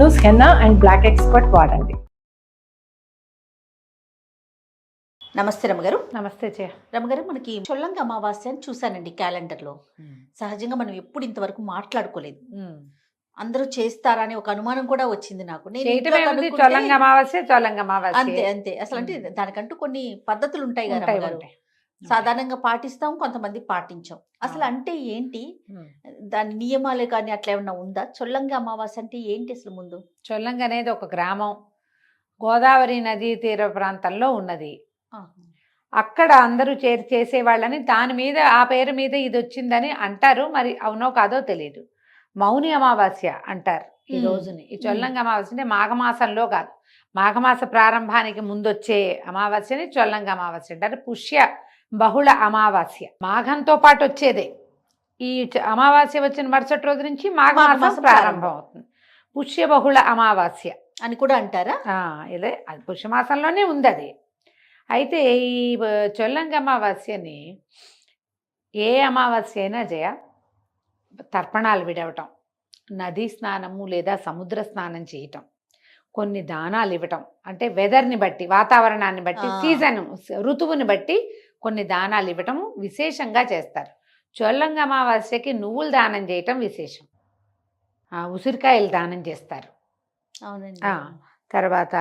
Manus Henna and Black Expert వాడండి. నమస్తే రమగారు. నమస్తే చే రమగారు, మనకి చొల్లంగి అమావాస్య అని చూసానండి క్యాలెండర్లో. సహజంగా మనం ఎప్పుడు ఇంతవరకు మాట్లాడుకోలేదు. అందరూ చేస్తారా అని ఒక అనుమానం కూడా వచ్చింది నాకు. అంతే అంతే అసలు అంటే దానికంటూ కొన్ని పద్ధతులు ఉంటాయి కదా రమగారు. సాధారణంగా పాటిస్తాం, కొంతమంది పాటించాం. అసలు అంటే ఏంటి, దాని నియమాలే కానీ అట్లా ఏమన్నా ఉందా? చొల్లంగి అమావాస్య అంటే ఏంటి అసలు? ముందు చొల్లంగి అనేది ఒక గ్రామం, గోదావరి నదీ తీర ప్రాంతంలో ఉన్నది. అక్కడ అందరూ చేసేవాళ్ళని, దాని మీద ఆ పేరు మీద ఇది వచ్చిందని అంటారు. మరి అవునో కాదో తెలియదు. మౌని అమావాస్య అంటారు ఈ రోజుని. ఈ చొల్లంగి అమావాస్య అంటే మాఘమాసంలో కాదు, మాఘమాస ప్రారంభానికి ముందొచ్చే అమావాస్యని చొల్లంగి అమావాస్య అంటారు. పుష్య బహుళ అమావాస్య, మాఘంతో పాటు వచ్చేదే. ఈ అమావాస్య వచ్చిన మరుసటి రోజు నుంచి మాఘమాసం ప్రారంభం అవుతుంది. పుష్య బహుళ అమావాస్య అని కూడా అంటారా? ఇదే అది పుష్యమాసంలోనే ఉంది అది. అయితే ఈ చొల్లంగి అమావాస్యని ఏ అమావాస్య అయినా జయ తర్పణాలు విడవటం, నదీ స్నానము లేదా సముద్ర స్నానం చేయటం, కొన్ని దానాలు ఇవ్వటం, అంటే వెదర్ని బట్టి, వాతావరణాన్ని బట్టి, సీజన్ ఋతువుని బట్టి కొన్ని దానాలు ఇవ్వటము విశేషంగా చేస్తారు. చొల్లంగి అమావాస్యకి నువ్వులు దానం చేయటం విశేషం. ఉసిరికాయలు దానం చేస్తారు. అవునండి. తర్వాత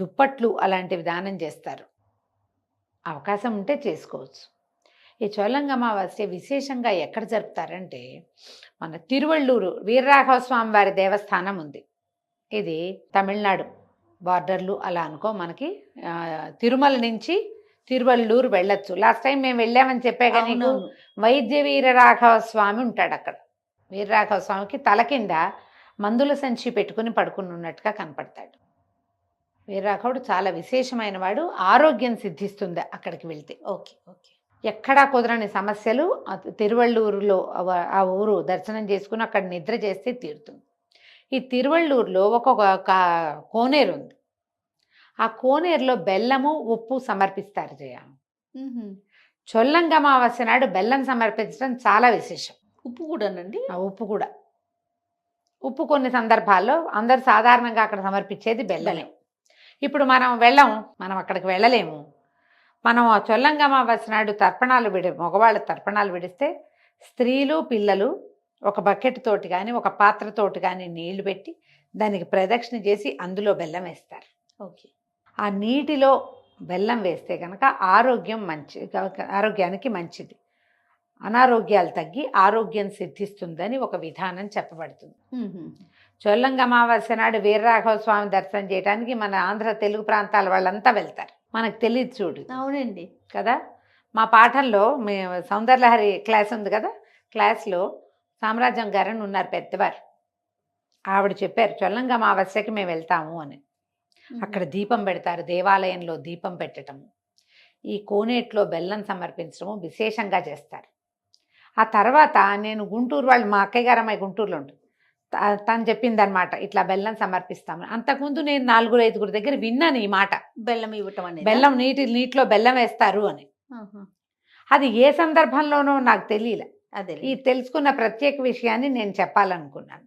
దుప్పట్లు అలాంటివి దానం చేస్తారు. అవకాశం ఉంటే చేసుకోవచ్చు. ఈ చొల్లంగి అమావాస్య విశేషంగా ఎక్కడ జరుపుతారంటే, మన తిరువళ్ళూరు వీరరాఘవ స్వామి వారి దేవస్థానం ఉంది. ఇది తమిళనాడు బార్డర్లు అలా అనుకో. మనకి తిరుమల నుంచి తిరువళ్ళూరు వెళ్ళొచ్చు. లాస్ట్ టైం మేము వెళ్ళామని చెప్పే కానీ వైద్య వీరరాఘవ స్వామి ఉంటాడు అక్కడ. వీరరాఘవ స్వామికి తల కింద మందుల సంచి పెట్టుకుని పడుకుని ఉన్నట్టుగా కనపడతాడు. వీరరాఘవుడు చాలా విశేషమైన వాడు. ఆరోగ్యం సిద్ధిస్తుంది అక్కడికి వెళ్తే. Okay okay. ఎక్కడా కుదరని సమస్యలు తిరువళ్ళూరులో ఆ ఊరు దర్శనం చేసుకుని అక్కడ నిద్ర చేస్తే తీరుతుంది. ఈ తిరువళ్ళూరులో ఒక కోనేరు ఉంది. ఆ కోనేరులో బెల్లము ఉప్పు సమర్పిస్తారు జయ. చొల్లంగి అమావాస్య నాడు బెల్లం సమర్పించడం చాలా విశేషం. ఉప్పు కూడానండి? ఉప్పు కూడా. ఉప్పు కొన్ని సందర్భాల్లో అందరు సాధారణంగా అక్కడ సమర్పించేది బెల్లమే. ఇప్పుడు మనం అక్కడికి వెళ్ళలేము. మనం ఆ చొల్లంగి అమావాస్య నాడు మగవాళ్ళ తర్పణాలు విడిస్తే స్త్రీలు పిల్లలు ఒక బకెట్ తోటి కానీ ఒక పాత్రతోటి కానీ నీళ్లు పెట్టి దానికి ప్రదక్షిణ చేసి అందులో బెల్లం వేస్తారు. ఓకే. ఆ నీటిలో బెల్లం వేస్తే కనుక ఆరోగ్యానికి మంచిది, అనారోగ్యాలు తగ్గి ఆరోగ్యం సిద్ధిస్తుందని ఒక విధానం చెప్పబడుతుంది. చొల్లంగి అమావాస్య నాడు వీరరాఘవ స్వామి దర్శనం చేయడానికి మన ఆంధ్ర తెలుగు ప్రాంతాల వాళ్ళంతా వెళ్తారు. మనకు తెలియదు చూడు. అవునండి కదా. మా పాఠంలో సౌందర్యలహరి క్లాస్ ఉంది కదా, క్లాస్లో సామ్రాజ్యం గారని ఉన్నారు పెద్దవారు. ఆవిడ చెప్పారు చొల్లంగి అమావాస్యకి మేము వెళ్తాము అని. అక్కడ దీపం పెడతారు, దేవాలయంలో దీపం పెట్టడము, ఈ కోనేట్లో బెల్లం సమర్పించడము విశేషంగా చేస్తారు. ఆ తర్వాత నేను గుంటూరు వాళ్ళు, మా అక్కయ్య గారు అమ్మాయి గుంటూరులో ఉంటుంది, తను చెప్పిందనమాట ఇట్లా బెల్లం సమర్పిస్తామని. అంతకుముందు నేను 4-5 దగ్గర విన్నాను ఈ మాట, బెల్లం ఇవ్వటం అనేది. బెల్లం నీటిలో బెల్లం వేస్తారు అని. అది ఏ సందర్భంలోనో నాకు తెలియలే. అదే ఈ తెలుసుకున్న ప్రత్యేక విషయాన్ని నేను చెప్పాలనుకున్నాను.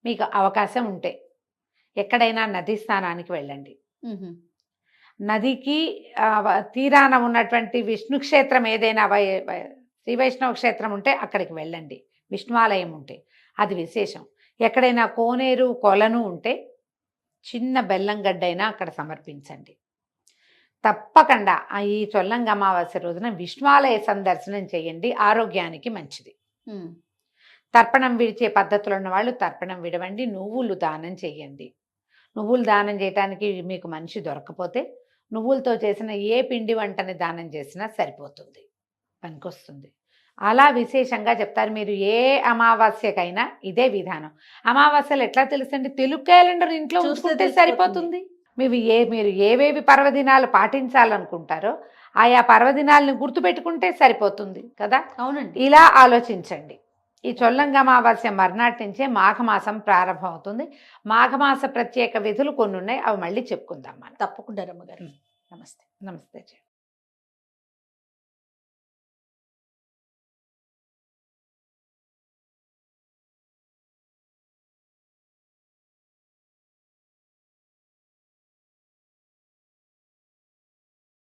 మీకు అవకాశం ఉంటే ఎక్కడైనా నదీ స్నానానికి వెళ్ళండి. నదికి తీరాన ఉన్నటువంటి విష్ణు క్షేత్రం ఏదైనా శ్రీ వైష్ణవ క్షేత్రం ఉంటే అక్కడికి వెళ్ళండి. విష్ణువాలయం ఉంటే అది విశేషం. ఎక్కడైనా కోనేరు కొలను ఉంటే చిన్న బెల్లం గడ్డైనా అక్కడ సమర్పించండి. తప్పకుండా ఈ చొల్లంగి అమావాస్య రోజున విష్ణువాలయ సందర్శనం చేయండి, ఆరోగ్యానికి మంచిది. తర్పణం విడిచే పద్ధతులు ఉన్న వాళ్ళు తర్పణం విడవండి. నువ్వులు దానం చేయండి. నువ్వులు దానం చేయటానికి మీకు మనిషి దొరకపోతే నువ్వులతో చేసిన ఏ పిండి వంటని దానం చేసినా సరిపోతుంది, పనికొస్తుంది. అలా విశేషంగా చెప్తారు. మీరు ఏ అమావాస్యకైనా ఇదే విధానం. అమావాస్యలు ఎట్లా తెలుసండి? తెలుగు క్యాలెండర్ ఇంట్లో చూసుకుంటే సరిపోతుంది. మీరు ఏవేవి పర్వదినాలు పాటించాలనుకుంటారో ఆయా పర్వదినాలను గుర్తుపెట్టుకుంటే సరిపోతుంది కదా. అవునండి. ఇలా ఆలోచించండి. ఈ చొల్లంగి అమావాస్య మర్నాటి నుంచే మాఘమాసం ప్రారంభం అవుతుంది. మాఘమాస ప్రత్యేక విధులు కొన్ని ఉన్నాయి, అవి మళ్ళీ చెప్పుకుందాం మనం. తప్పకుండా రమ్మగారు. నమస్తే.